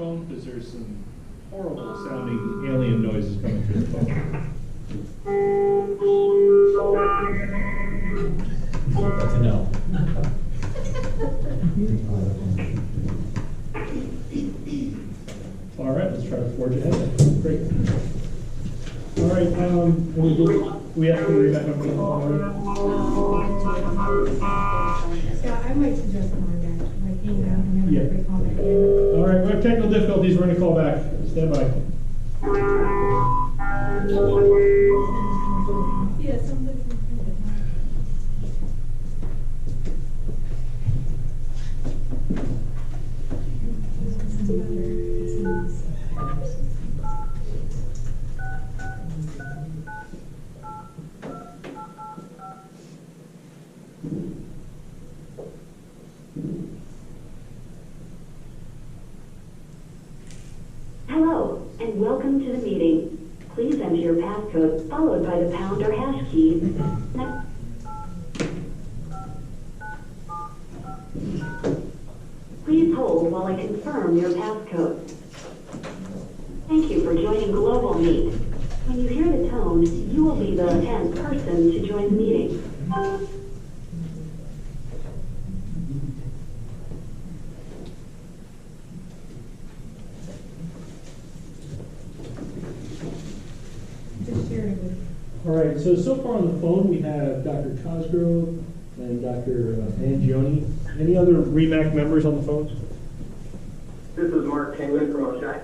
phone? Because there's some horrible sounding alien noises coming through the phone. That's a no. All right, let's try to forge ahead. Great. All right, we have to read back up on the phone. Yeah, I might suggest calling back, like, hang out and have everybody call back in. All right, we have technical difficulties. We're going to call back. Stand by. Yeah, somebody. Hello, and welcome to the meeting. Please enter your passcode followed by the pound or hash key. Please hold while I confirm your passcode. Thank you for joining Global Meet. When you hear the tone, you will be the 10th person to join the meeting. Just share it with. All right, so far on the phone, we have Dr. Cosgrove and Dr. Angioni. Any other REMAC members on the phone? This is Mark Kingman from Oshai.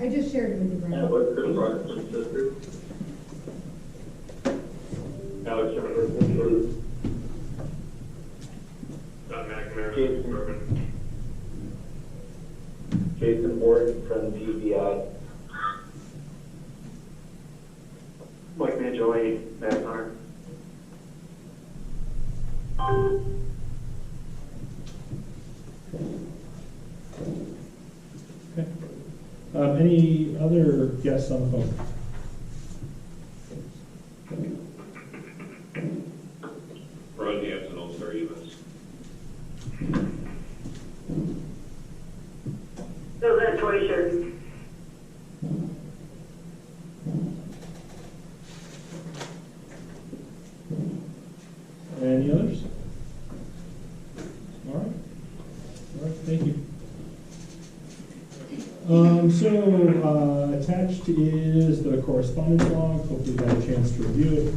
I just shared it with you, And Brent. what's Chris Robertson's sister? Alex Jefferson. Jason Ward from GBI. Mike Mangione, Matt Hunter. Okay. Any other guests on the phone? Ron Hanson, All-Star Events. So that's what sure. Any others? All right. All right, thank you. Attached is the correspondence log. Hopefully you've had a chance to review it.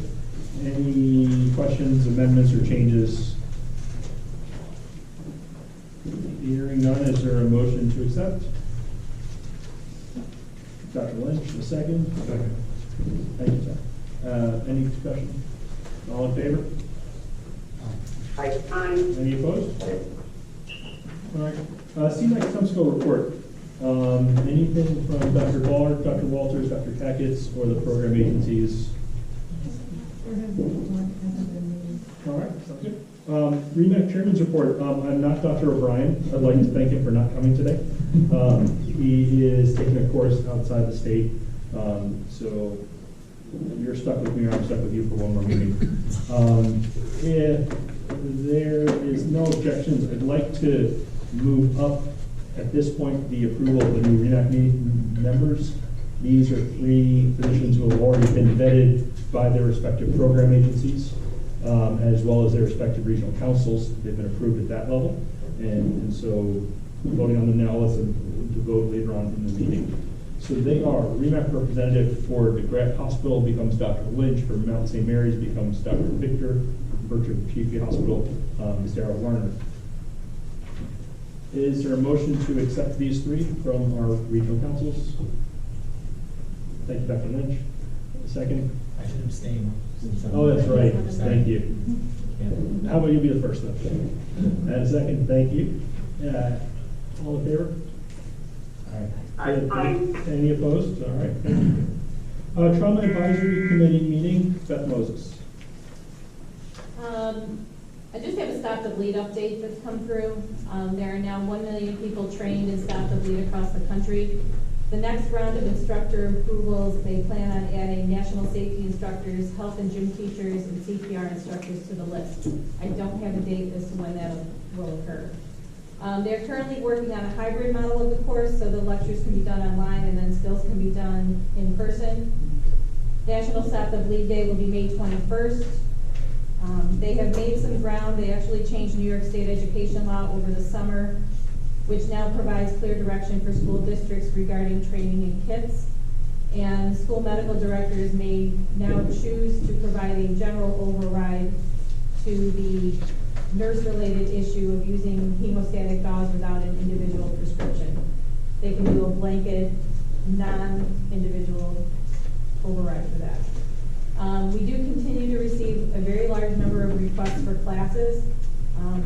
Any questions, amendments, or changes? Hearing none, is there a motion to accept? Dr. Lynch, a second? Second. Thank you, sir. Any discussion? All in favor? Aye. Any opposed? All right. CMAC Comsco report. Anything from Dr. Ballard, Dr. Walters, Dr. Tackett, or the program agencies? All right, sounds good. REMAC Chairman's report. I'm not Dr. O'Brien. I'd like to thank him for not coming today. He is taking a course outside the state, so you're stuck with me or I'm stuck with you for one more meeting. If there is no objections, I'd like to move up at this point the approval of the new REMAC members. These are 3 physicians who have already been vetted by their respective program agencies, as well as their respective regional councils. They've been approved at that level. And so voting on them now, let's vote later on in the meeting. So they are REMAC representative for DeGrasse Hospital becomes Dr. Lynch, for Mount St. Mary's becomes Dr. Victor, Bertram Chiefy Hospital, Ms. Darrell Warner. Is there a motion to accept these 3 from our regional councils? Thank you, Dr. Lynch. Second? I should abstain. Oh, that's right. Thank you. Yeah. How about you be the first then? And a second, thank you. All in favor? Any opposed? All right. Trauma Advisory Committee meeting, Beth Moses. I just have a Stop the Bleed update that's come through. There are now 1 million people trained in Stop the Bleed across the country. The next round of instructor approvals, they plan on adding national safety instructors, health and gym teachers, and CPR instructors to the list. I don't have a date as to when that will occur. They're currently working on a hybrid model of the course, so the lectures can be done online and then skills can be done in person. National Stop the Bleed Day will be May 21st. They have made some ground. They actually changed New York State education law over the summer, which now provides clear direction for school districts regarding training in kits. And school medical directors may now choose to provide a general override to the nurse-related issue of using hemostatic gauze without an individual prescription. They can do a blanket, non-individual override for that. We do continue to receive a very large number of requests for classes,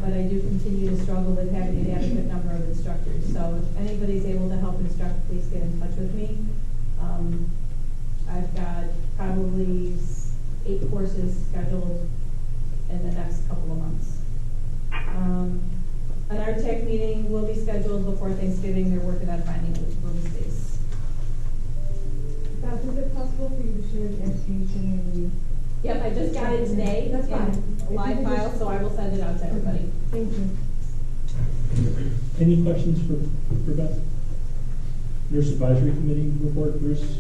but I do continue to struggle with having an adequate number of instructors. So if anybody's able to help instruct, please get in touch with me. I've got probably 8 courses scheduled in the next couple of months. An RTAC meeting will be scheduled before Thanksgiving. They're working on finding room space. Beth, is it possible for you to share the application and Yep, I just got it today. That's fine. In a live file, so I will send it out to everybody. Thank you. Any questions for Beth? Nurse Advisory Committee report, Bruce,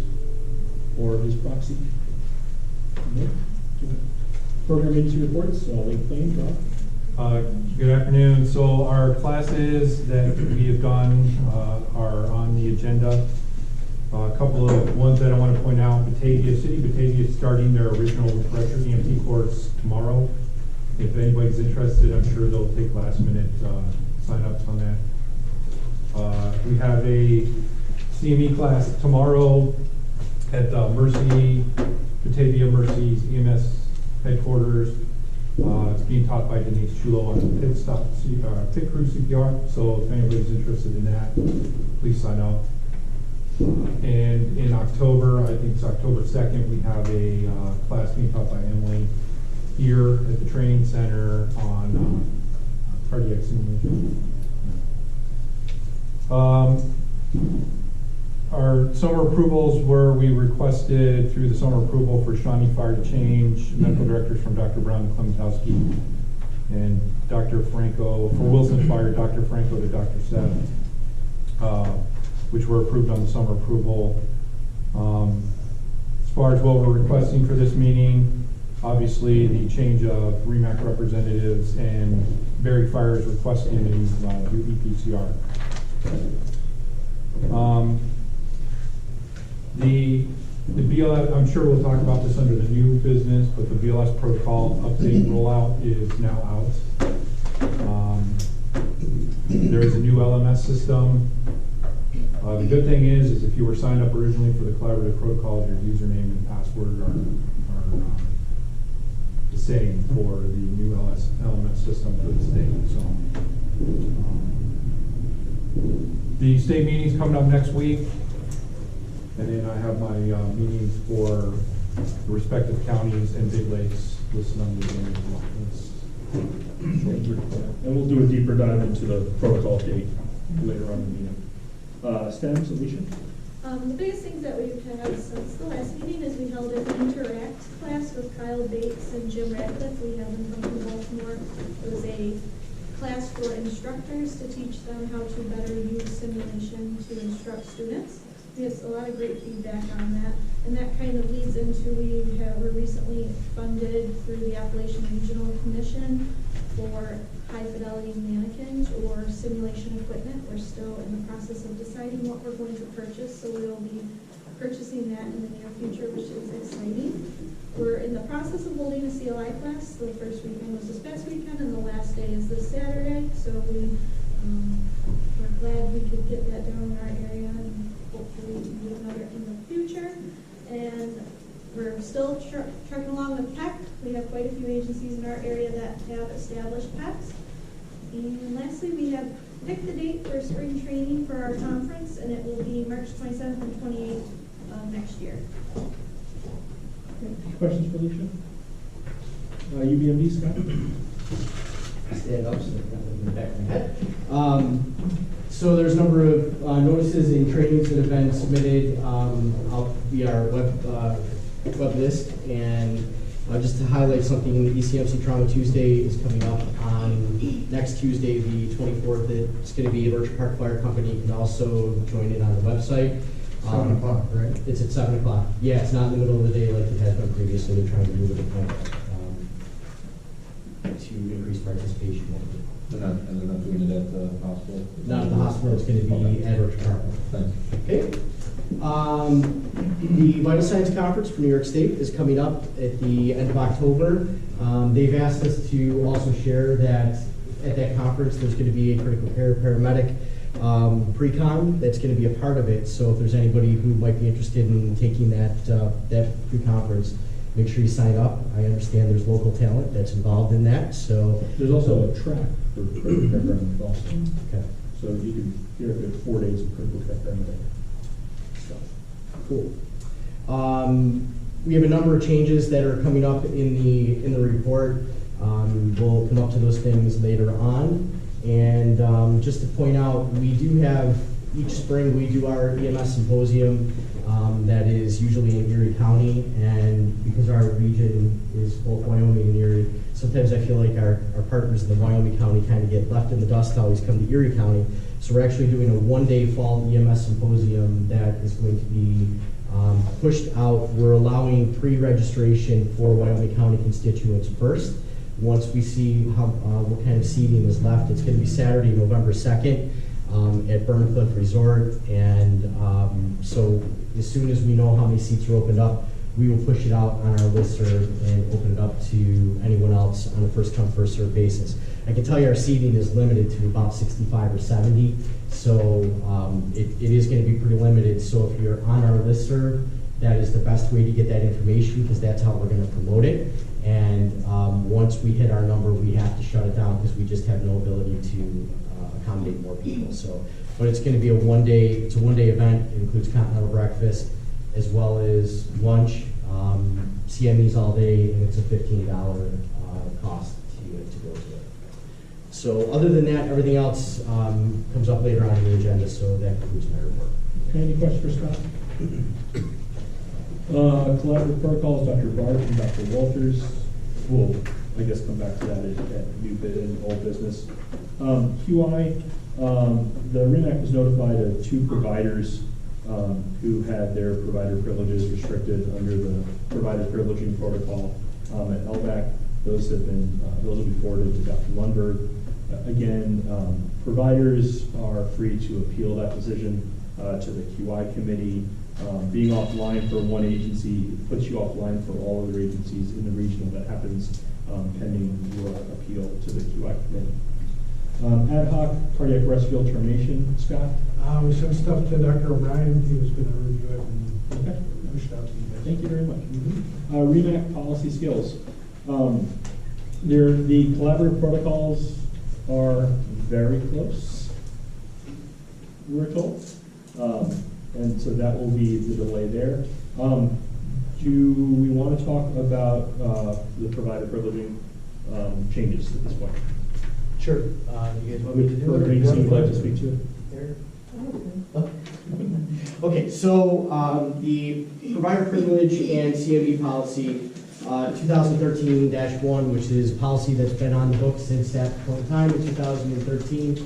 or his proxy? No? Okay. Program agency reports, Lake Plains, Rob? Good afternoon. So our classes that we have done are on the agenda. A couple of ones that I want to point out: Batavia is starting their original refresher EMT course tomorrow. If anybody's interested, I'm sure they'll take last minute sign-ups on that. We have a CME class tomorrow at Batavia Mercy's EMS headquarters. It's being taught by Denise Chulo on pit crew CPR. So if anybody's interested in that, please sign up. And in October, I think it's October 2nd, we have a class being taught by Emily here at the training center on cardiac simulation. Our summer approvals we requested through the summer approval for Shawnee Fire to change medical directors from Dr. Brown to Clementowski, and Dr. Franco, for Wilson Fire, Dr. Franco to Dr. Seth, which were approved on the summer approval. As far as what we're requesting for this meeting, obviously the change of WREMAC representatives, and Berry Fire is requesting to do EPCR. The BLS, I'm sure we'll talk about this under the new business, but the BLS protocol update rollout is now out. There is a new LMS system. The good thing is if you were signed up originally for the collaborative protocols, your username and password are the same for the new LMS system for the state. So the state meeting's coming up next week, and then I have my meetings for the respective counties and big lakes listed on the agenda. And we'll do a deeper dive into the protocol update later on in the meeting. STEMS, Alicia? The biggest things that we've had since the last meeting is we held an Interact class with Kyle Bates and Jim Radcliffe. We have them from Baltimore. It was a class for instructors to teach them how to better use simulation to instruct students. We have a lot of great feedback on that, and that kind of leads into we're recently funded through the Appalachian Regional Commission for high fidelity mannequins or simulation equipment. We're still in the process of deciding what we're going to purchase, so we'll be purchasing that in the near future, which is exciting. We're in the process of holding a CLI class. The first weekend was this past weekend, and the last day is this Saturday, so we're glad we could get that down in our area, and hopefully we can do another in the future. And we're still trucking along with PEC. We have quite a few agencies in our area that have established PECs. And lastly, we have picked the date for spring training for our conference, and it will be March 27th and 28th of next year. Questions for Alicia? UBMD, Scott? Stand up so I can in the back of my head. So there's a number of notices and trainings that have been submitted out via our web list, and just to highlight something, the ECMC Trauma Tuesday is coming up on next next Tuesday, the 24th. It's going to be at Orchard Park Fire Company. You can also join it on the website. 7 o'clock, right? It's at 7 o'clock. Yeah, it's not in the middle of the day like it has been previously. They're trying to move it to increase participation. And they're not doing it at the hospital? Not at the hospital, it's going to be at Orchard Park. Thanks. Okay. The Vital Signs Conference for New York State is coming up at the end of October. They've asked us to also share that at that conference, there's going to be a critical care paramedic pre-con that's going to be a part of it. So if there's anybody who might be interested in taking that pre-conference, make sure you sign up. I understand there's local talent that's involved in that, so. There's also a track for critical care paramedic also. Okay. So you can, you're at 4 days of critical care paramedic stuff. Cool. We have a number of changes that are coming up in the report. We'll come up to those things later on. And just to point out, we do have, each spring we do our EMS symposium that is usually in Erie County. And because our region is both Wyoming and Erie, sometimes I feel like our partners in the Wyoming County kind of get left in the dust to always come to Erie County. So we're actually doing a one-day fall EMS symposium that is going to be pushed out. We're allowing pre-registration for Wyoming County constituents first. Once we see how what kind of seating is left, it's going to be Saturday, November 2nd at Burncliffe Resort. And so as soon as we know how many seats are opened up, we will push it out on our listserv and open it up to anyone else on a first-come, first-served basis. I can tell you our seating is limited to about 65 or 70, so it is going to be pretty limited. So if you're on our listserv, that is the best way to get that information because that's how we're going to promote it. And once we hit our number, we have to shut it down because we just have no ability to accommodate more people. So, but it's going to be a one-day event. It includes continental breakfast as well as lunch, CMEs all day, and it's a $15 cost to go to it. So other than that, everything else comes up later on in the agenda, so that concludes my report. Okay, any questions for Scott? Collaborative protocols, Dr. Bart and Dr. Walters. We'll, I guess, come back to that at new and old business. QI, the REMAC was notified of 2 providers who had their provider privileges restricted under the provider privileging protocol at LVAC. Those will be forwarded to Dr. Lundberg. Again, providers are free to appeal that decision to the QI committee. Being offline for one agency puts you offline for all other agencies in the regional. That happens pending your appeal to the QI committee. Ad hoc cardiac arrest field termination, Scott? We sent stuff to Dr. O'Brien. He was going to review it and Okay. push it out to you guys. Thank you very much. REMAC policy skills. The collaborative protocols are very close, we're told. And so that will be the delay there. Do we want to talk about the provider privileging changes at this point? Sure. You guys want me to do it? Would you like to speak to it? Okay, so the provider privilege and CME policy 2013-1, which is policy that's been on the books since that point in time in 2013.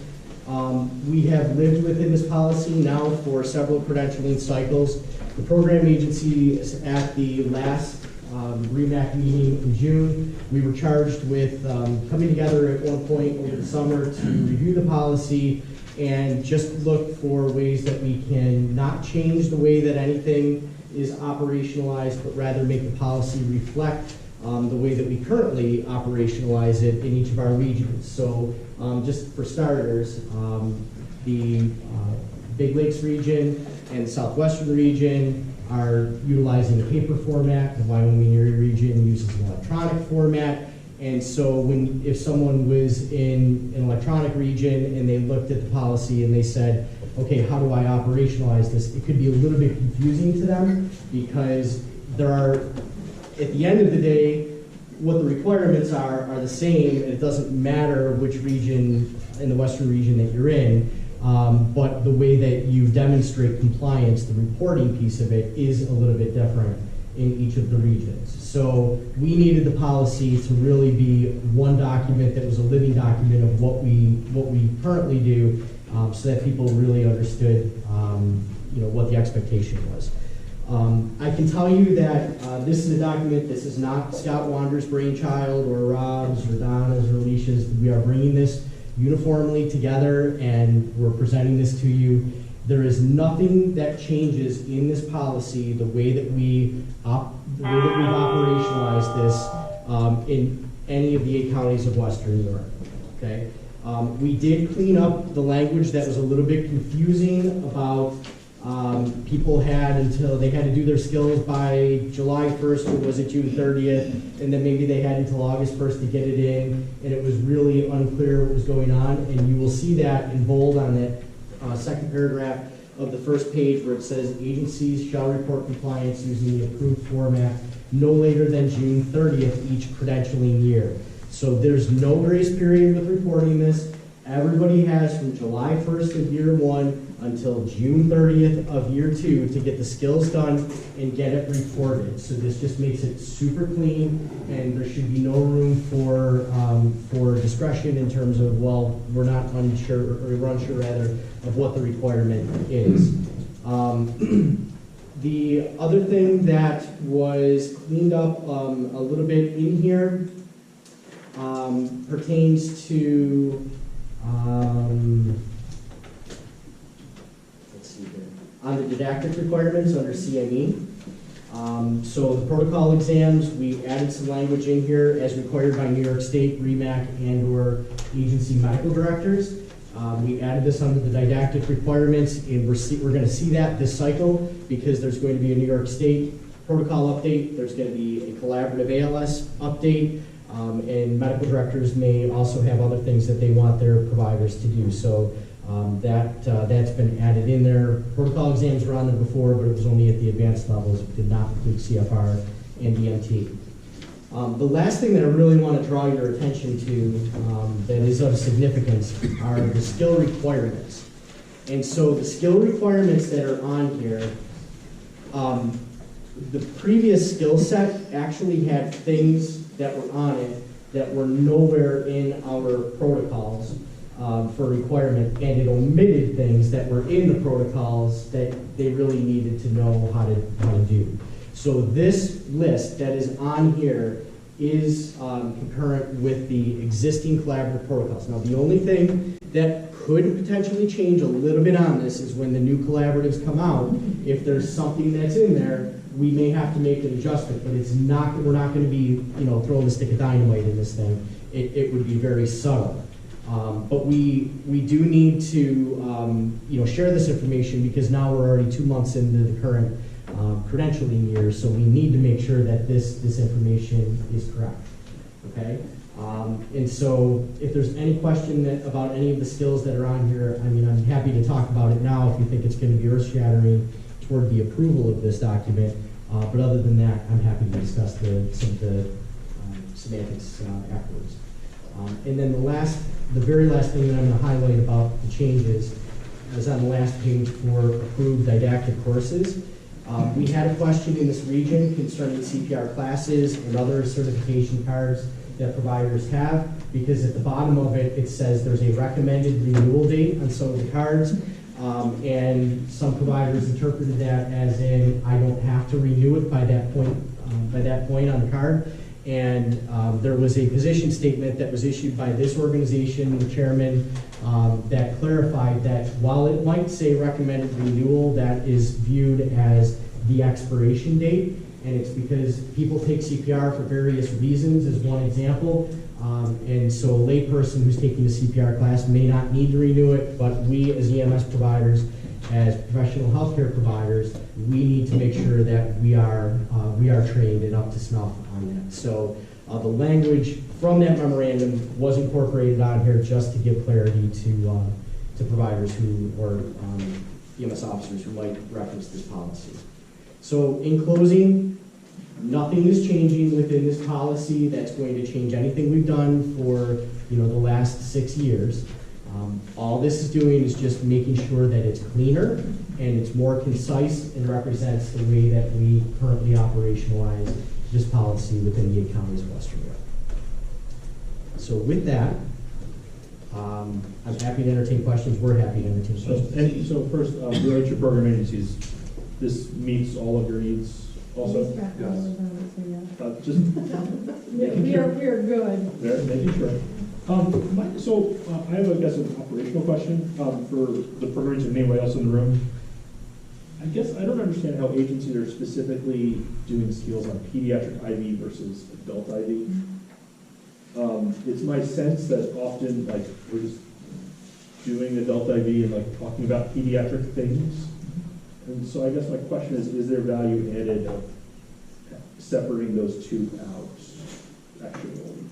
We have lived within this policy now for several credentialing cycles. The program agency is at the last REMAC meeting in June. We were charged with coming together at one point over the summer to review the policy and just look for ways that we can not change the way that anything is operationalized, but rather make the policy reflect the way that we currently operationalize it in each of our regions. So just for starters, the Big Lakes region and Southwestern region are utilizing the paper format. The Wyoming Erie region uses an electronic format. And so if someone was in an electronic region and they looked at the policy and they said, okay, how do I operationalize this? It could be a little bit confusing to them because there are, at the end of the day, what the requirements are the same, and it doesn't matter which region in the Western region that you're in, but the way that you demonstrate compliance, the reporting piece of it, is a little bit different. in each of the regions. So we needed the policy to really be one document that was a living document of what we currently do, so that people really understood what the expectation was. I can tell you that this is a document, this is not Scott Wander's brainchild or Rob's or Donna's or Alicia's. We are bringing this uniformly together and we're presenting this to you. There is nothing that changes in this policy, the way that we've operationalized this in any of the 8 counties of Western New York. Okay, we did clean up the language that was a little bit confusing about people had until they had to do their skills by July 1st, or was it June 30th, and then maybe they had until August 1st to get it in, and it was really unclear what was going on, and you will see that in bold on that second paragraph of the first page where it says agencies shall report compliance using the approved format no later than June 30th each credentialing year. So there's no grace period with reporting this. Everybody has from July 1st of year 1 until June 30th of year 2 to get the skills done and get it reported. So this just makes it super clean, and there should be no room for discretion in terms of, well, we're unsure rather of what the requirement is. The other thing that was cleaned up a little bit in here pertains to let's see here. On the didactic requirements under CME. So the protocol exams, we added some language in here as required by New York State, WREMAC, and/or agency medical directors. We added this under the didactic requirements, and we're going to see that this cycle because there's going to be a New York State protocol update. There's going to be a collaborative ALS update. And medical directors may also have other things that they want their providers to do. So that's been added in there. Protocol exams were on there before, but it was only at the advanced levels. It did not include CFR and DMT. The last thing that I really want to draw your attention to that is of significance are the skill requirements. And so the skill requirements that are on here, the previous skill set actually had things that were on it that were nowhere in our protocols for requirement, and it omitted things that were in the protocols that they really needed to know how to do. So this list that is on here is concurrent with the existing collaborative protocols. Now, the only thing that could potentially change a little bit on this is when the new collaboratives come out. If there's something that's in there, we may have to make an adjustment, but it's not. We're not going to be, throwing a stick of dynamite in this thing. It would be very subtle. But we do need to, share this information because now we're already 2 months into the current credentialing year, so we need to make sure that this information is correct. Okay. And so if there's any question about any of the skills that are on here, I'm happy to talk about it now if you think it's going to be earth-shattering toward the approval of this document. But other than that, I'm happy to discuss some of the semantics afterwards. And then the very last thing that I'm going to highlight about the changes is on the last page for approved didactic courses. We had a question in this region concerning CPR classes and other certification cards that providers have, because at the bottom of it, it says there's a recommended renewal date on some of the cards. And some providers interpreted that as in, I don't have to renew it by that point on the card. And there was a position statement that was issued by this organization, the chairman, that clarified that while it might say recommended renewal, that is viewed as the expiration date. And it's because people take CPR for various reasons, as one example. And so a layperson who's taking a CPR class may not need to renew it, but we as EMS providers, as professional healthcare providers, we need to make sure that we are trained and up to snuff on that. So the language from that memorandum was incorporated on here just to give clarity to providers or EMS officers who might reference this policy. So in closing, nothing is changing within this policy that's going to change anything we've done for the last 6 years. All this is doing is just making sure that it's cleaner and it's more concise and represents the way that we currently operationalize this policy within the 8 counties of Western New York. So with that, I'm happy to entertain questions. We're happy to entertain questions. So first, related to program agencies, this meets all of your needs also? Just We are good. there, making sure. So I have, I guess, an operational question for the programs and anybody else in the room. I guess I don't understand how agencies are specifically doing skills on pediatric IV versus adult IV. It's my sense that often, like, we're just doing adult IV and like talking about pediatric things. And so I guess my question is there value added of separating those two out, actually?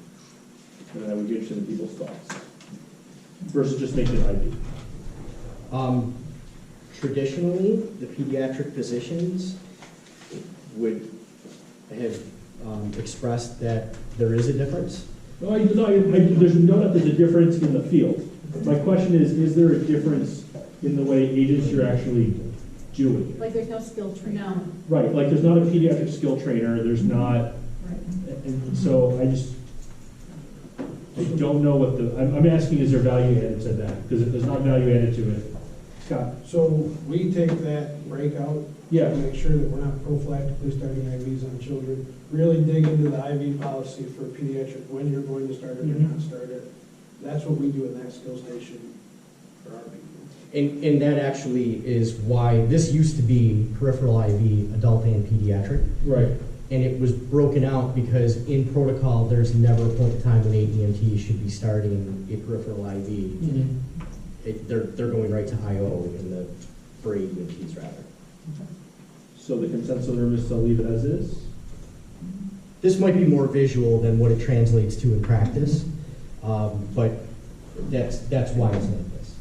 And I would be interested in people's thoughts versus just making it IV. Traditionally, the pediatric physicians would have expressed that there is a difference. No, there's no doubt there's a difference in the field. My question is there a difference in the way agents are actually doing it? Like there's no skill training. No. Right, like there's not a pediatric skill trainer, there's not, and so I don't know what I'm asking, is there value added to that? Because if there's not value added to it, Scott? So we take that breakout Yeah. to make sure that we're not prophylactically starting IVs on children. Really dig into the IV policy for pediatric, when you're going to start it or not start it. That's what we do in that skill station for our people. And that actually is why this used to be peripheral IV, adult and pediatric. Right. And it was broken out because in protocol, there's never a point in time when AEMT should be starting a peripheral IV. They're going right to IO for AEMTs rather. So the consensus of the room is to leave it as is? This might be more visual than what it translates to in practice, but that's why it's like this.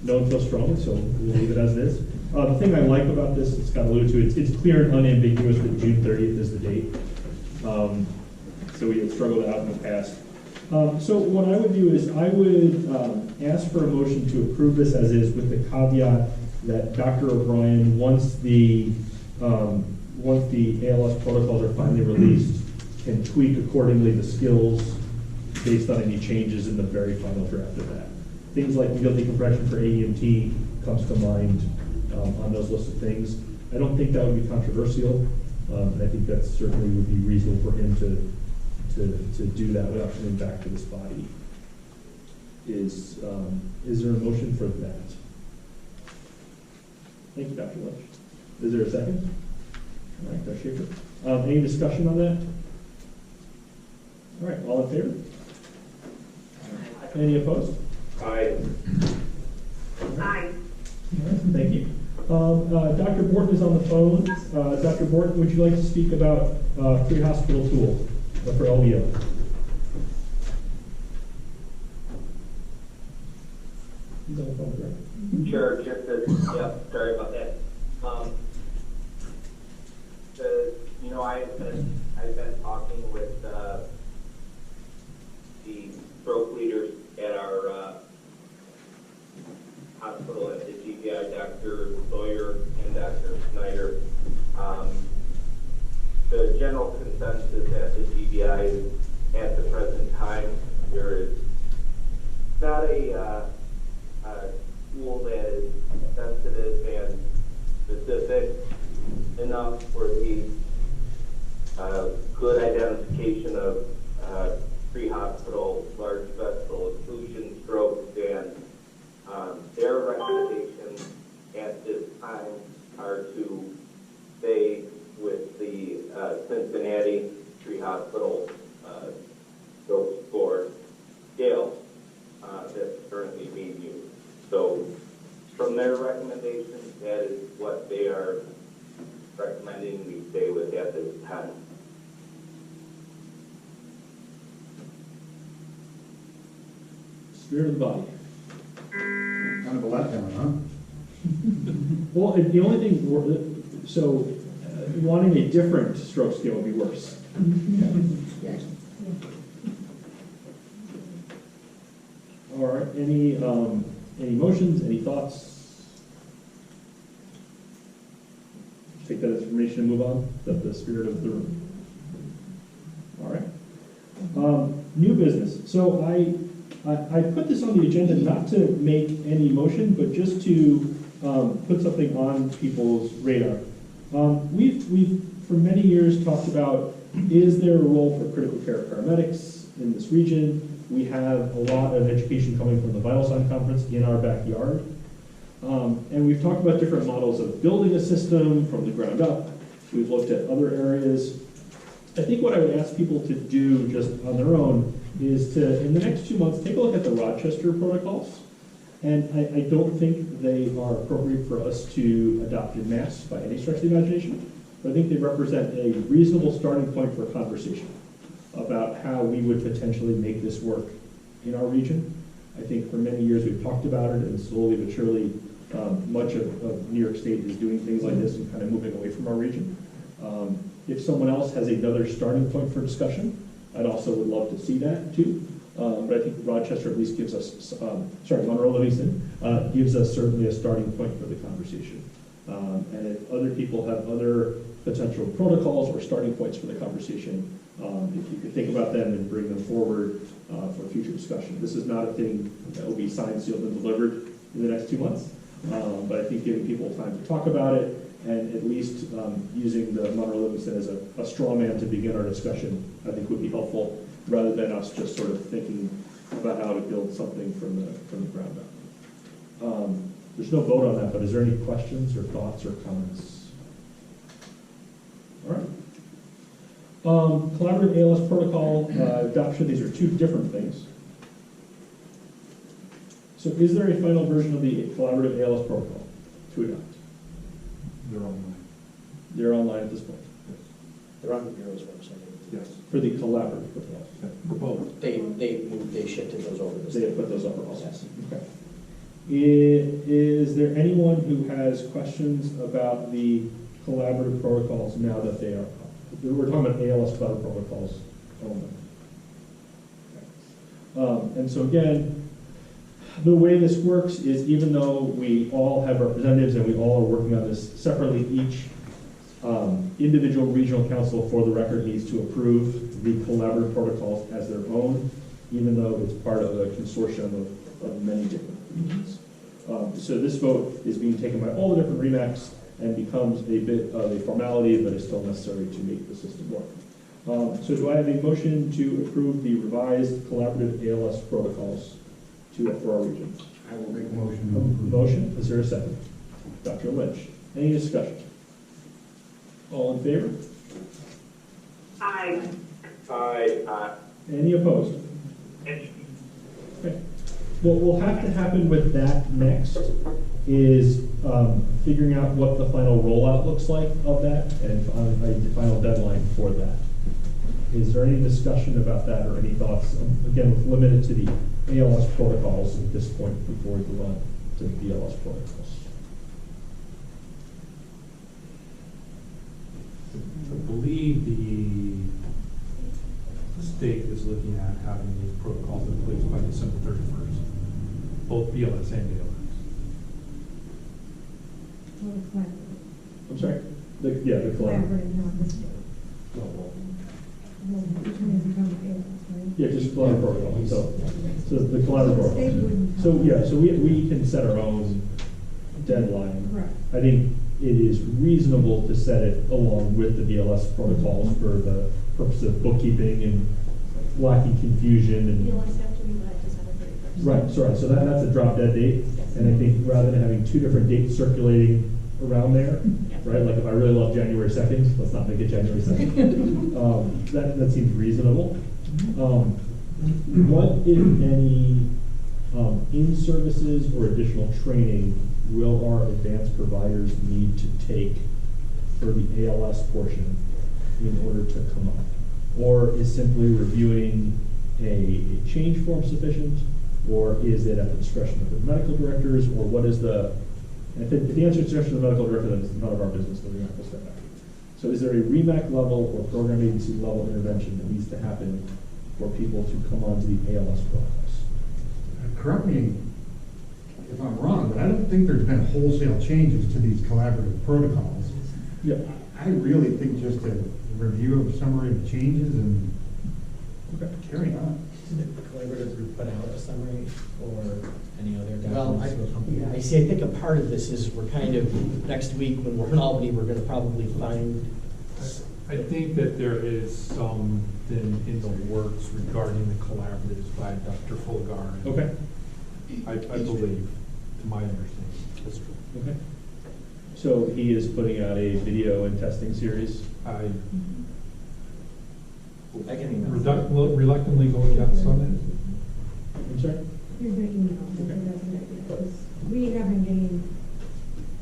No one feels strongly, so we'll leave it as it is. The thing I like about this, Scott alluded to, it's clear and unambiguous that June 30th is the date. So we have struggled out in the past. So what I would do is I would ask for a motion to approve this as is with the caveat that Dr. O'Brien, once the ALS protocols are finally released, can tweak accordingly the skills based on any changes in the very final draft of that. Things like needle decompression for AEMT comes to mind on those lists of things. I don't think that would be controversial, and I think that certainly would be reasonable for him to do that without coming back to this body. Is there a motion for that? Thank you, Dr. Lynch. Is there a second? All right, Dr. Schaefer. Any discussion on that? All right, all in favor? Any opposed? Aye. Aye. All right, thank you. Dr. Borton is on the phone. Dr. Borton, would you like to speak about pre-hospital tool for LVO? He's on the phone, correct? Sure, yep, sorry about that. I've been talking with the stroke leaders at our hospital at the GPI, Dr. Sawyer and Dr. Snyder. The general consensus at the GBI is at the present time, there is not a tool that is sensitive and specific enough for the good identification of pre-hospital large vessel occlusion strokes, and their recommendations at this time are to stay with the Cincinnati pre-hospital stroke score scale that's currently being used. So from their recommendations, that is what they are recommending we stay with at this time. Spirit of the body. Kind of a letdown, huh? Well, the only thing, wanting a different stroke scale would be worse. All right, any motions, any thoughts? Take that as information and move on, the spirit of the room. All right. New business. So I put this on the agenda not to make any motion, but just to put something on people's radar. We've for many years talked about, is there a role for critical care paramedics in this region? We have a lot of education coming from the Vital Sign Conference in our backyard. And we've talked about different models of building a system from the ground up. We've looked at other areas. I think what I would ask people to do just on their own is to, in the next 2 months, take a look at the Rochester protocols. And I don't think they are appropriate for us to adopt en masse by any stretch of the imagination, but I think they represent a reasonable starting point for a conversation about how we would potentially make this work in our region. I think for many years we've talked about it, and slowly but surely much of New York State is doing things like this and kind of moving away from our region. If someone else has another starting point for discussion, I'd also would love to see that too. But I think Rochester at least gives us, Monroe Livingston gives us certainly a starting point for the conversation. And if other people have other potential protocols or starting points for the conversation, if you could think about them and bring them forward for future discussion. This is not a thing that will be signed, sealed, and delivered in the next 2 months. But I think giving people time to talk about it, and at least using the Monroe Livingston as a straw man to begin our discussion, I think would be helpful, rather than us just sort of thinking about how to build something from the ground up. There's no vote on that, but is there any questions or thoughts or comments? All right. Collaborative ALS protocol adoption, these are two different things. So is there a final version of the collaborative ALS protocol to adopt? They're online. They're online at this point. They're on the Bureau's website. Yes. For the collaborative protocol. For both. They shifted those over to They have put those up also. Yes. Okay. Is there anyone who has questions about the collaborative protocols now that they are up? We're talking about ALS cloud protocols only. Okay. And so again, the way this works is, even though we all have representatives and we all are working on this separately, each individual regional council, for the record, needs to approve the collaborative protocols as their own, even though it's part of a consortium of many different regions. So this vote is being taken by all the different REMACs and becomes a bit of a formality, but is still necessary to make the system work. So do I have a motion to approve the revised collaborative ALS protocols for our region? I will make a motion to approve. Motion, is there a second? Dr. Lynch, any discussion? All in favor? Aye. Aye. Any opposed? Okay. What will have to happen with that next is figuring out what the final rollout looks like of that and a final deadline for that. Is there any discussion about that or any thoughts? Again, limited to the ALS protocols at this point before we go on to the BLS protocols. I believe the state is looking at having these protocols in place by December 31st, both BLS and ALS. I'm sorry? The collaborative. Collaborative, not the state. Yeah, just collaborative protocol. So the collaborative protocol. So yeah, so we can set our own deadline. Correct. I think it is reasonable to set it along with the BLS protocols for the purpose of bookkeeping and lacking confusion and. BLS have to be by December 31st. Right, sorry, so that's a drop dead date, and I think rather than having two different dates circulating around there, right, like if I really love January 2nd, let's not make it January 2nd. That seems reasonable. What, if any, in-services or additional training will our advanced providers need to take for the ALS portion in order to come up? Or is simply reviewing a change form sufficient? Or is it at the discretion of the medical directors? Or what is the, if the answer is discretion of the medical director, then it's none of our business, then we're not going to step back. So is there a REMAC level or program agency level intervention that needs to happen for people to come onto the ALS protocols. Correct me if I'm wrong, but I don't think there's been wholesale changes to these collaborative protocols. Yeah. I really think just a review of summary of changes and carry on. Did the collaborative group put out a summary or any other Well, documents to accompany that? I see, I think a part of this is we're kind of, next week when we're in Albany, we're gonna probably find. I think that there is something in the works regarding the collaboratives by Dr. Fulgar. Okay. I believe, to my understanding. That's true. Okay. So he is putting out a video and testing series. I I can email. reluctantly go yes on I'm sorry? Here's my email, that's a good idea, because we have been getting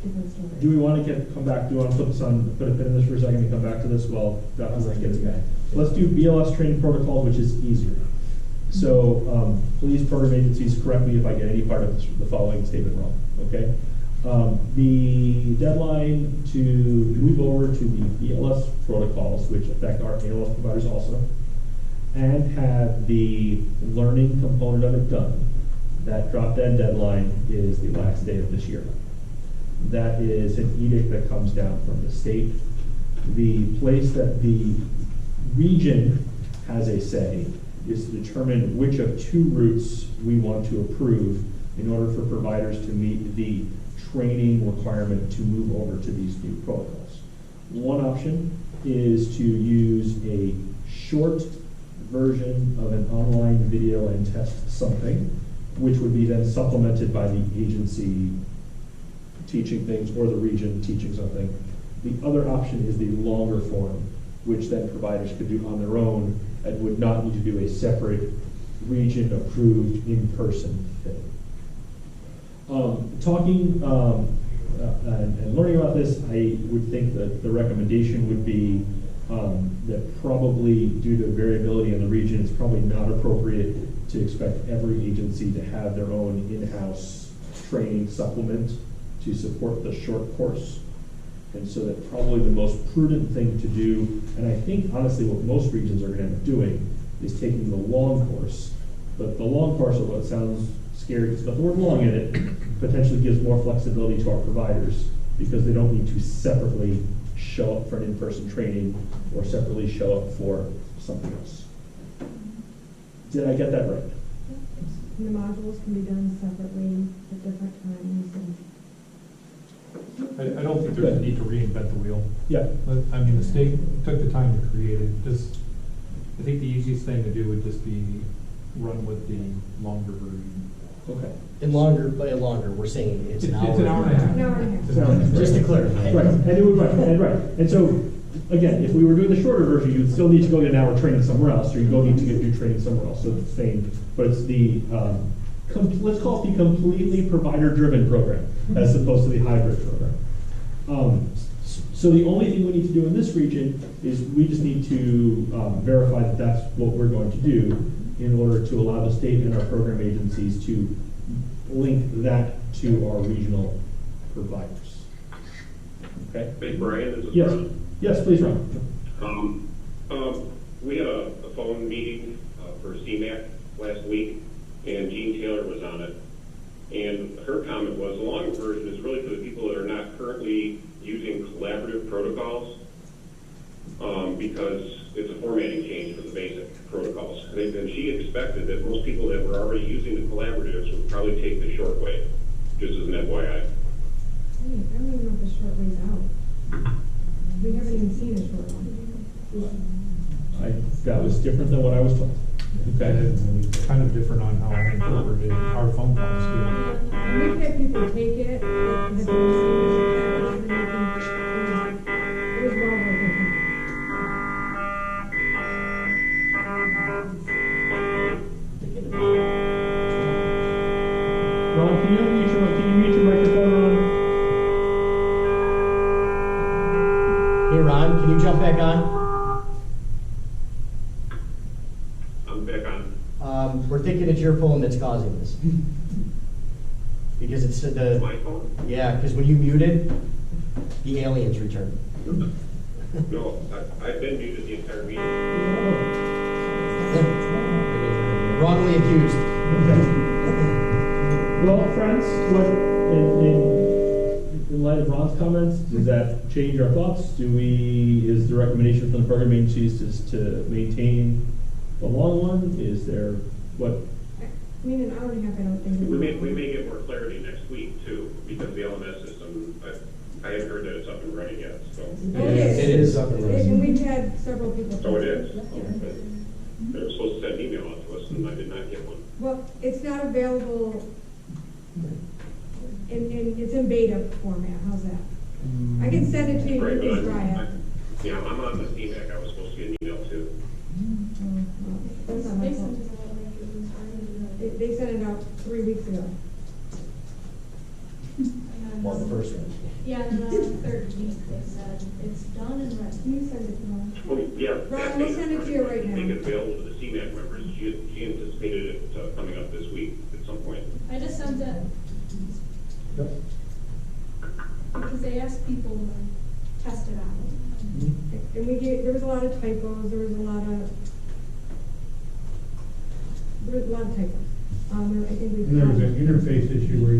different stories. Do we want to come back, do you want to put this on, put a pin in this for a second and come back to this? Well, Dr. gets back. Let's do BLS training protocols, which is easier. So, please, program agencies, correct me if I get any part of the following statement wrong, okay? The deadline to move over to the BLS protocols, which affect our ALS providers also, and have the learning component of it done, that drop-dead deadline is the last day of this year. That is an edict that comes down from the state. The place that the region has a say is to determine which of two routes we want to approve in order for providers to meet the training requirement to move over to these new protocols. One option is to use a short version of an online video and test something, which would be then supplemented by the agency teaching things or the region teaching something. The other option is the longer form, which then providers could do on their own and would not need to do a separate region-approved in-person thing. Talking and learning about this, I would think that the recommendation would be that probably due to variability in the region, it's probably not appropriate to expect every agency to have their own in-house training supplement to support the short course. And so that probably the most prudent thing to do, and I think honestly what most regions are going to end up doing, is taking the long course. But the long course, although it sounds scary, it's got the word long in it, potentially gives more flexibility to our providers because they don't need to separately show up for an in-person training or separately show up for something else. Did I get that right? And the modules can be done separately at different times and. I don't think there's a need to reinvent the wheel. Yeah. I mean, the state took the time to create it. Just, I think the easiest thing to do would just be run with the longer version. Okay. And longer, by longer, we're saying it's an hour. It's an hour and a half. An hour and a half. It's an hour and a half. Just to clarify. Right, and it would, right. And so, again, if we were doing the shorter version, you'd still need to go get an hour training somewhere else, or you go need to get new training somewhere else. So it's the same, but it's the, let's call it the completely provider-driven program, as opposed to the hybrid program. So the only thing we need to do in this region is we just need to verify that that's what we're going to do in order to allow the state and our program agencies to link that to our regional providers. Okay? Hey, Brian, this is Yes. Ron. Yes, please, Ron. We had a phone meeting for CMAC last week, and Jean Taylor was on it. And her comment was, the long version is really for the people that are not currently using collaborative protocols, because it's a formatting change for the basic protocols. And she expected that most people that were already using the collaboratives would probably take the short way, just as an FYI. I don't even know if the short way's out. We haven't even seen a short one. That was different than what I was told. Okay. And it's kind of different on how I interpreted our phone calls too. And we've had people take it, that have been receiving it, it was well worth it. Ron, can you mute your microphone, Ron? Hey, Ron, can you jump back on? I'm back on. We're thinking it's your phone that's causing this. Because it's the, My phone? yeah, because when you muted, the aliens returned. No, I've been muted the entire meeting. wrongly accused. Well, friends, in light of Ron's comments, does that change our thoughts? Is the recommendation from the program agencies to maintain the long one? Is there, what? I mean, an hour and a half, I don't think. We may get more clarity next week too, because the LMS system, I haven't heard that it's up and running yet, so. It is up and running. And we've had several people. So it is. Okay. They were supposed to send an email out to us and I did not get one. Well, it's not available, and it's in beta format, how's that? I can send it to you, Right, you but can try it. Yeah, I'm on the CMAC, I was supposed to get an email too. That's not my fault. They sent it out 3 weeks ago. Well, the first one. Yeah, and the 13th, they said it's done and ready. Can you send it to them? Oh, yeah. Ron, we'll send it to you right now. Make it available to the CMAC members. She anticipated it coming up this week at some point. I just sent it. Because they asked people to test it out. And there was a lot of typos, there was a lot of typos. I think we. And there was an interface issue where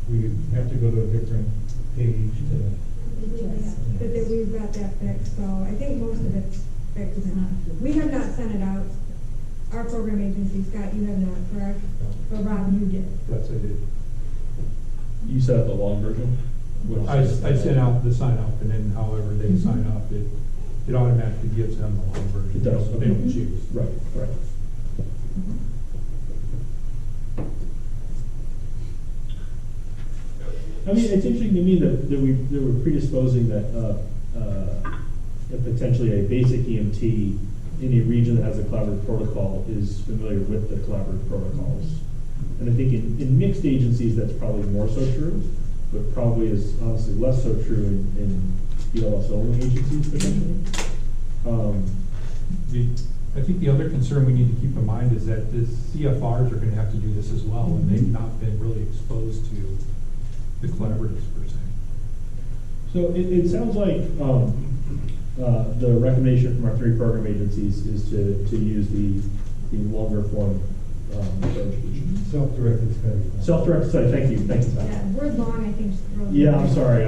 we have to go to a different page to. But that we've got that fixed, so I think most of it's fixed now. We have not sent it out. Our program agency, Scott, you have not, correct? But Rob, you did. Yes, I did. You set up the long version? I sent out the sign up, and then however they sign up, it automatically gives them the long version. It does. They don't choose. Right, right. I mean, it's interesting to me that we were predisposing that potentially a basic EMT in a region that has a collaborative protocol is familiar with the collaborative protocols. And I think in mixed agencies, that's probably more so true, but probably is honestly less so true in BLS only agencies potentially. I think the other concern we need to keep in mind is that the CFRs are going to have to do this as well, and they've not been really exposed to the collaboratives per se. So it sounds like the recommendation from our 3 program agencies is to use the longer form approach. Self-directed study. Self-directed study, thank you, Pat. Yeah, word long, I think. Yeah, I'm sorry,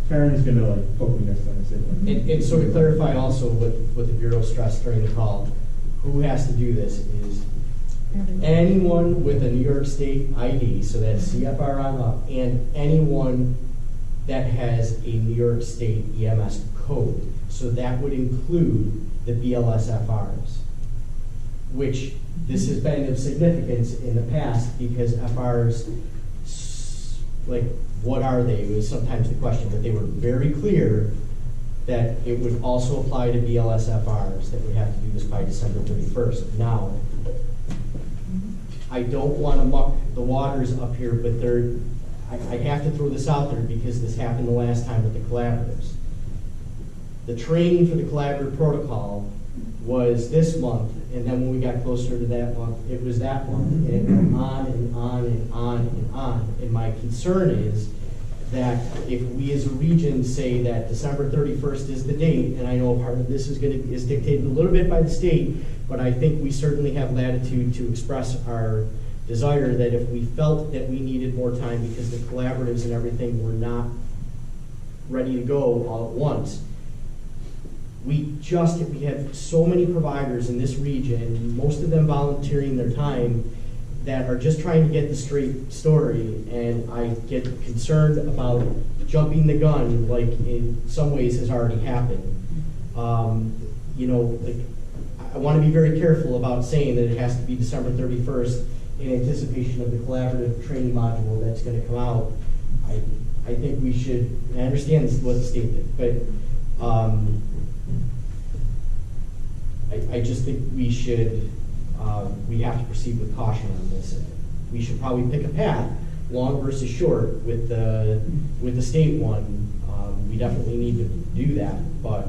Karen's gonna like poke me next time I say that. And so to clarify also what the Bureau stressed during the call, who has to do this is anyone with a New York State ID, so that's CFR on up, and anyone that has a New York State EMS code. So that would include the BLS-FRs, which this has been of significance in the past because FRs, like, what are they? Was sometimes the question, but they were very clear that it would also apply to BLS-FRs that would have to do this by December 31st. Now, I don't want to muck the waters up here, but I have to throw this out there because this happened the last time with the collaboratives. The training for the collaborative protocol was this month, and then when we got closer to that month, it was that month, and it went on and on and on and on. And my concern is that if we as a region say that December 31st is the date, and I know part of this is dictated a little bit by the state, but I think we certainly have latitude to express our desire that if we felt that we needed more time because the collaboratives and everything were not ready to go all at once, we have so many providers in this region, most of them volunteering their time, that are just trying to get the straight story, and I get concerned about jumping the gun, like in some ways has already happened. You know, like, I want to be very careful about saying that it has to be December 31st in anticipation of the collaborative training module that's going to come out. I think we should, I understand this was a statement, but I just think we should, we have to proceed with caution on this. We should probably pick a path, long versus short, with the state one. We definitely need to do that, but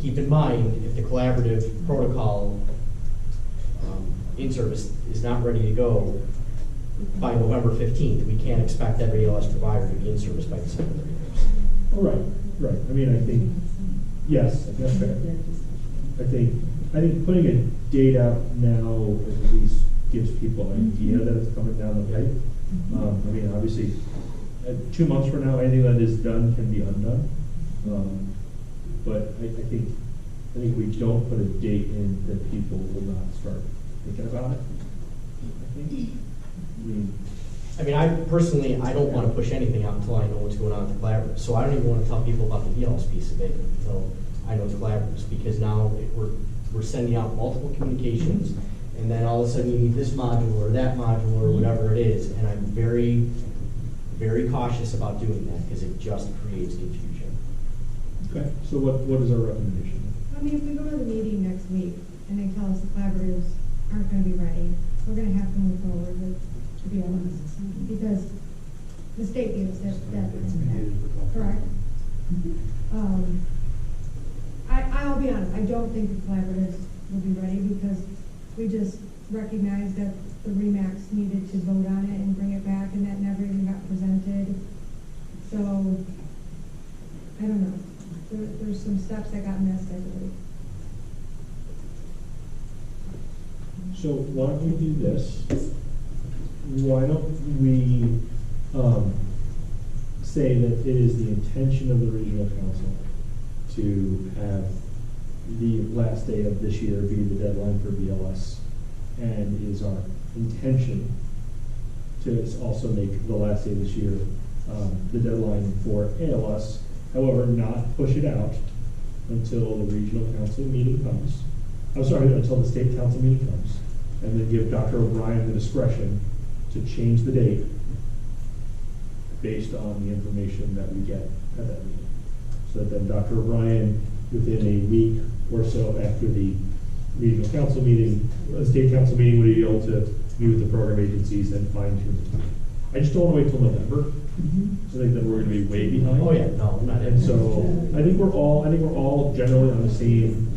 keep in mind, if the collaborative protocol in service is not ready to go by November 15th, we can't expect every ALS provider to be in service by December 31st. All right, right. I mean, I think, yes, I guess fair. I think putting a date out now at least gives people an idea that it's coming down the pipe. I mean, obviously, 2 months from now, anything that is done can be undone. But I think if we don't put a date in, that people will not start thinking about it. I mean, I personally, I don't want to push anything out until I know what's going on with the collaboratives. So I don't even want to tell people about the BLS piece of it until I know the collaboratives, because now we're sending out multiple communications, and then all of a sudden you need this module or that module or whatever it is, and I'm very, very cautious about doing that because it just creates confusion. Okay, so what is our recommendation? I mean, if we go to the meeting next week and they tell us the collaboratives aren't gonna be ready, we're gonna have to move forward with, to be honest, because the state gave us that, correct? I'll be honest, I don't think the collaboratives will be ready because we just recognized that the REMACs needed to vote on it and bring it back, and that never even got presented. So, I don't know. There's some steps that got missed, I believe. So why don't we do this? Why don't we say that it is the intention of the regional council to have the last day of this year be the deadline for BLS, and it is our intention to also make the last day of this year the deadline for ALS. However, not push it out until the regional council meeting comes. I'm sorry, until the state council meeting comes, and then give Dr. O'Brien the discretion to change the date based on the information that we get at that meeting. So that then Dr. O'Brien, within a week or so after the regional council meeting, the state council meeting, would be able to meet with the program agencies and fine tune it. I just don't want to wait till November. So I think that we're going to be way behind. Oh yeah, no, not And so I think we're all generally on the same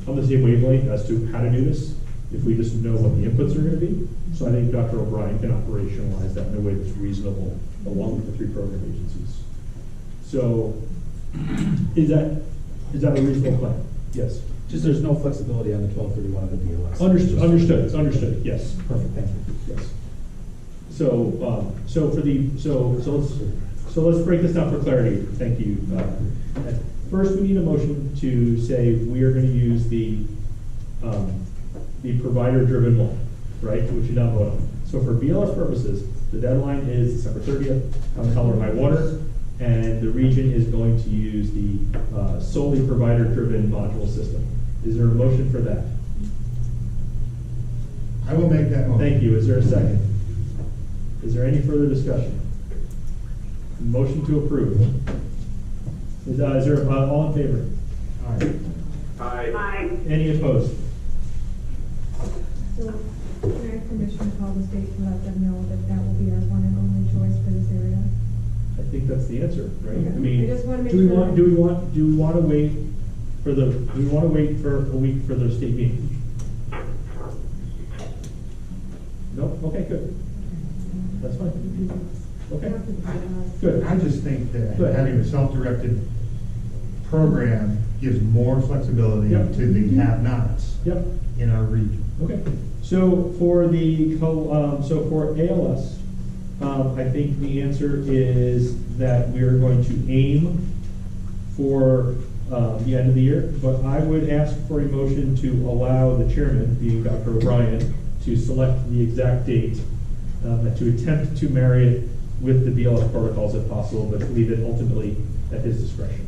wavelength as to how to do this, if we just know what the inputs are going to be. So I think Dr. O'Brien can operationalize that in a way that's reasonable along with the 3 program agencies. So is that a reasonable plan? Yes. Just there's no flexibility on the 12/31 of the BLS. Understood, yes. Perfect, thank you. Yes. So let's break this down for clarity. Thank you. First, we need a motion to say we are going to use the provider-driven one, right? Which you now vote on. So for BLS purposes, the deadline is December 30th. Come hell or high water, and the region is going to use the solely provider-driven module system. Is there a motion for that? I will make that motion. Thank you. Is there a second? Is there any further discussion? Motion to approve. Is there all in favor? Aye. Any opposed? So, can I have permission to call the state to let them know that that will be our one and only choice for this area? I think that's the answer, right? Okay. I mean, I just wanna make do we sure. want to wait for a week for the state meeting? No? Okay, good. That's fine. Okay. Good. I just think that Good. having a self-directed program gives more flexibility Yep. to the have-nots Yep. in our region. Okay. So for ALS, I think the answer is that we are going to aim for the end of the year, but I would ask for a motion to allow the chairman, being Dr. O'Brien, to select the exact date, to attempt to marry it with the BLS protocols if possible, but leave it ultimately at his discretion.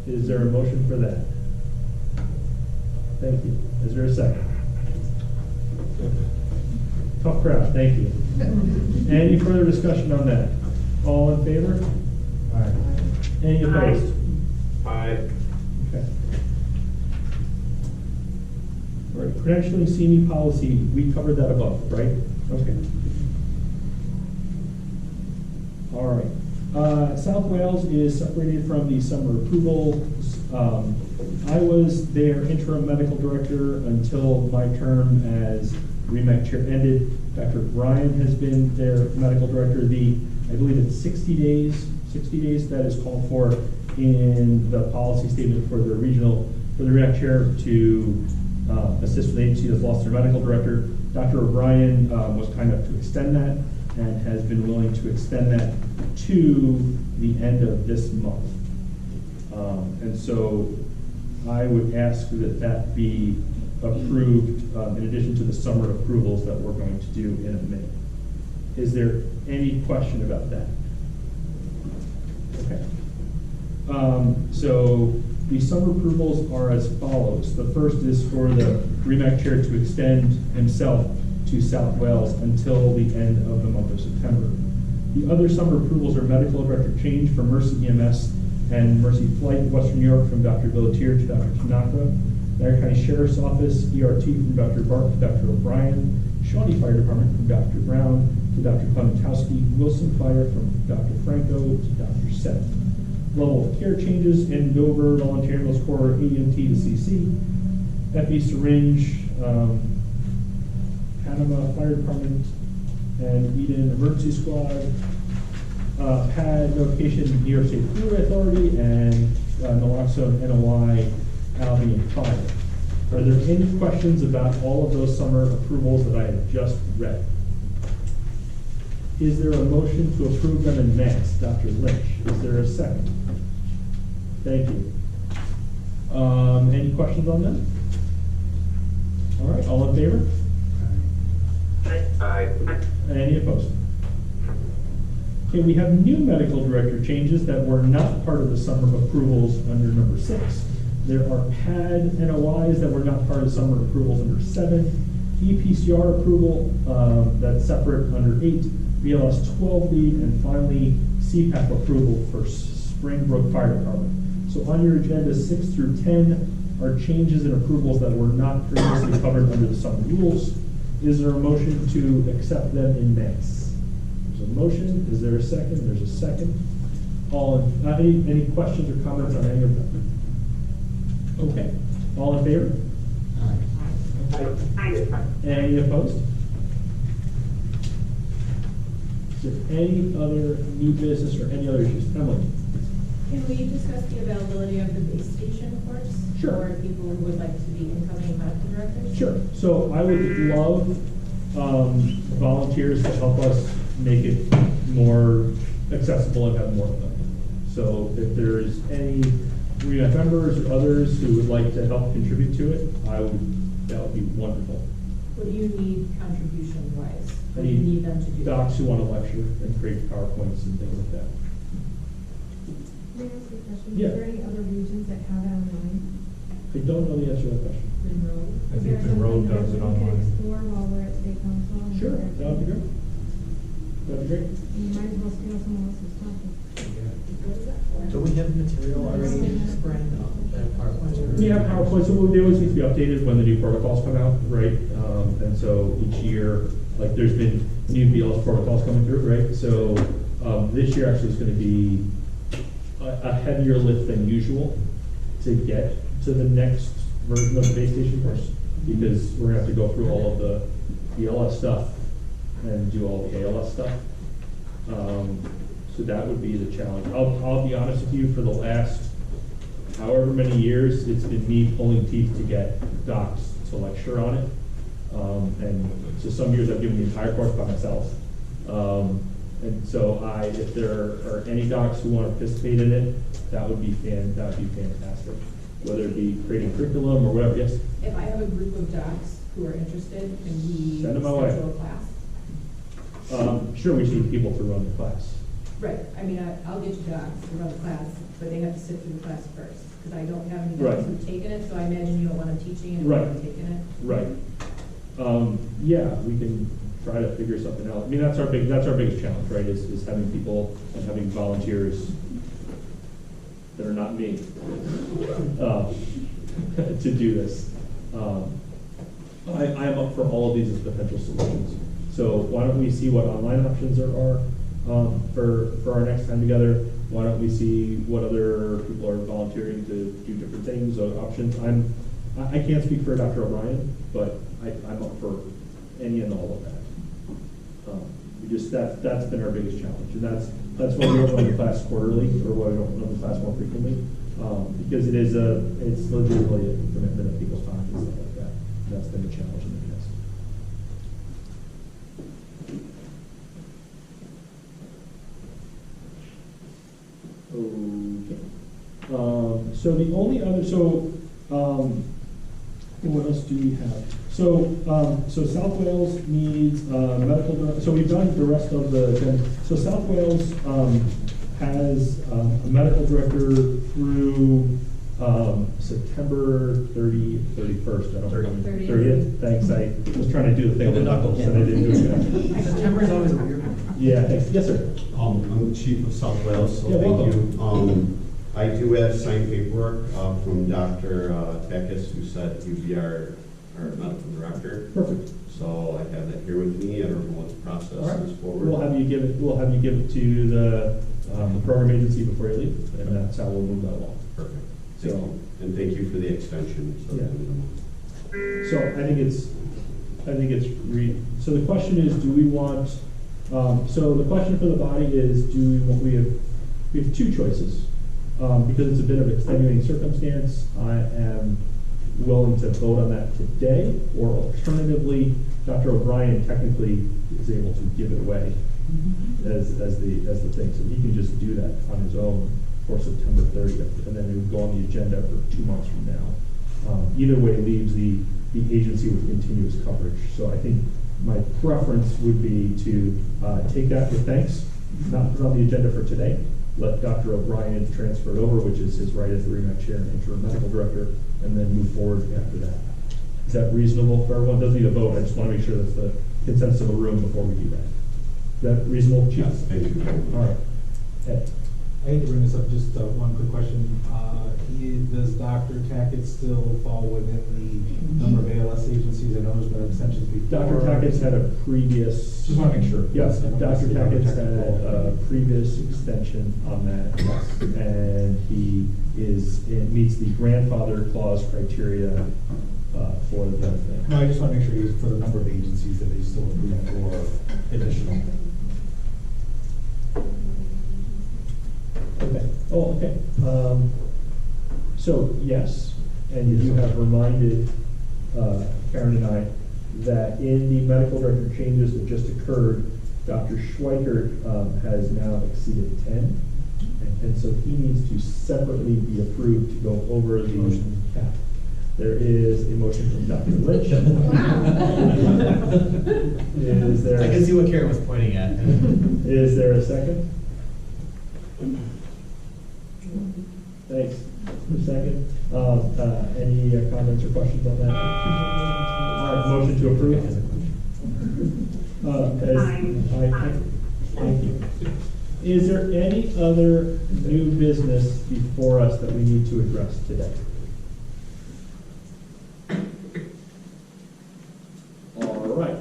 Is there a motion for that? Thank you. Is there a second? Tough crowd, thank you. Any further discussion on that? All in favor? All right. Any opposed? Aye. Okay. All right, credentialing CME policy, we covered that above, right? Okay. All right. South Wales is separated from the summer approval. I was their interim medical director until my term as WREMAC chair ended. Dr. Ryan has been their medical director. I believe it's 60 days that is called for in the policy statement for the REMAC chair to assist with the agency that's lost their medical director. Dr. O'Brien was kind enough to extend that and has been willing to extend that to the end of this month. And so I would ask that that be approved in addition to the summer approvals that we're going to do in a minute. Is there any question about that? Okay. So the summer approvals are as follows. The first is for the REMAC chair to extend himself to South Wales until the end of the month of September. The other summer approvals are medical director change for Mercy EMS and Mercy Flight Western New York from Dr. Billetier to Dr. Tanaka, Marion County Sheriff's Office ERT from Dr. Bark to Dr. O'Brien, Shawnee Fire Department from Dr. Brown to Dr. Clementowski, Wilson Fire from Dr. Franco to Dr. Seth. Level of care changes in Dover, Volunteer Ambulance Corps, AMT to CC, FE Syringe, Panama Fire Department, and Eden Emergency Squad. PAD notification, New York State Freeway Authority, and naloxone NOI, Albion Fire. Are there any questions about all of those summer approvals that I have just read? Is there a motion to approve them in mass? Dr. Lynch, is there a second? Thank you. Any questions on them? All right, all in favor? Aye. Any opposed? Okay, we have new medical director changes that were not part of the summer approvals under number 6. There are PAD NOIs that were not part of summer approvals under 7. EPCR approval, that's separate under 8. BLS 12 lead, and finally CPAP approval for Springbrook Fire Department. So on your agenda, 6 through 10 are changes and approvals that were not previously covered under the summer rules. Is there a motion to accept them in mass? There's a motion. Is there a second? There's a second. Any questions or comments on any of them? Okay. All in favor? Aye. Any opposed? Is there any other new business or any other issues? Emily? Can we discuss the availability of the base station course? Sure. For people who would like to be incoming medical directors? Sure. So I would love volunteers to help us make it more accessible and have more of them. So if there's any REMAC members or others who would like to help contribute to it, that would be wonderful. What do you need contribution-wise? I What do you need them to do? docs who want to lecture and create PowerPoints and things like that. May I ask a question? Yeah. Is there any other regions that have it online? I don't know the answer to that question. Monroe? I think Monroe does it We online. can explore while we're at state council. and Sure, do that would be great. That'd be great. You might as well steal someone else's topic. Do we have material already, Brian, that PowerPoint? We have PowerPoints, so they always need to be updated when the new protocols come out, right? And so each year, like there's been new BLS protocols coming through, right? So this year actually is going to be a heavier lift than usual to get to the next version of the base station course, because we're going to have to go through all of the BLS stuff and do all the ALS stuff. So that would be the challenge. I'll be honest with you, for the last however many years, it's been me pulling teeth to get docs to lecture on it. And so some years I've given the entire course by myself. And so if there are any docs who want to participate in it, that would be fantastic. Whether it be creating curriculum or whatever, yes? If I have a group of docs who are interested, can we Send them my way. schedule a class? Sure, we just need people to run the class. Right, I mean, I'll get you docs to run the class, but they have to sit through the class first, because I don't have any Right. docs who've taken it, so I imagine you don't want them teaching and Right. not taking it. Right. Yeah, we can try to figure something out. I mean, that's our biggest challenge, right, is having people and having volunteers that are not me to do this. I am up for all of these as potential solutions. So why don't we see what online options there are for our next time together? Why don't we see what other people are volunteering to do different things or options? I can't speak for Dr. O'Brien, but I'm up for any and all of that. That's been our biggest challenge, and That's why we don't run the class quarterly, or why we don't run the class more frequently, because it's legitimately a commitment of people's time and stuff like that. That's been a challenge in the past. Okay. So the only other, what else do we have? So South Wales needs medical, so we've done the rest of so South Wales has a medical director through September 31st. I don't remember. 30th. Thanks. I was trying to do the thing with the knuckles, and I didn't do it. September is always a weird one. Yeah, thanks. Yes, sir. I'm the chief of South Wales, so Yeah, thank welcome. you. I do have signed paperwork from Dr. Takis, who said he'd be our medical director. Perfect. So I have that here with me. I don't know what the process All right. is forward. We'll have you give it to the program agency before you leave, and that's how we'll move that along. Perfect. Thank So- you. And thank you for the extension. So Yeah. So I think it's so the question is, do we want, so the question for the body is, we have two choices. Because it's a bit of extenuating circumstance, I am willing to vote on that today, or alternatively, Dr. O'Brien technically is able to give it away as the thing. So he can just do that on his own for September 30th, and then it would go on the agenda for 2 months from now. Either way leaves the agency with continuous coverage. So I think my preference would be to take that with thanks, not put it on the agenda for today. Let Dr. O'Brien transfer it over, which is his right as the REMAC chair and interim medical director, and then move forward after that. Is that reasonable for everyone? Doesn't need a vote. I just want to make sure that's the consensus of the room before we do that. Is that reasonable, Chief? Yes, thank you. All right. Ed. I hate to bring this up, just one quick question. Does Dr. Tackett still fall within the number of ALS agencies? I know there's been extensions before. Dr. Tackett's had a previous. Just want to make sure. Yes, I don't Dr. see Tackett's had Tackett a previous extension on that, yes. And he meets the grandfather clause criteria for the thing. No, I just want to make sure he's for the number of agencies that he's still approved for additional. Okay. Oh, okay. So, yes, and you have reminded Karen and I that in the medical director changes that just occurred, Dr. Schweikert has now exceeded 10, and so he needs to separately be approved to go over the cap. There is a motion from Dr. Lynch. Is there? I can see what Karen was pointing at. Is there a second? Thanks. A second. Any comments or questions on that? All right, motion to approve. Aye. Thank you. Is there any other new business before us that we need to address today? All right.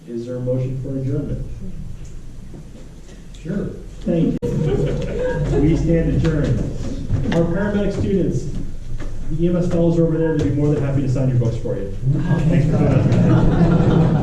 Is there a motion for adjournment? Sure. Thank you. We stand adjourned. Our paramedic students, the EMS fellows are over there, they'd be more than happy to sign your books for you. Thanks for joining us.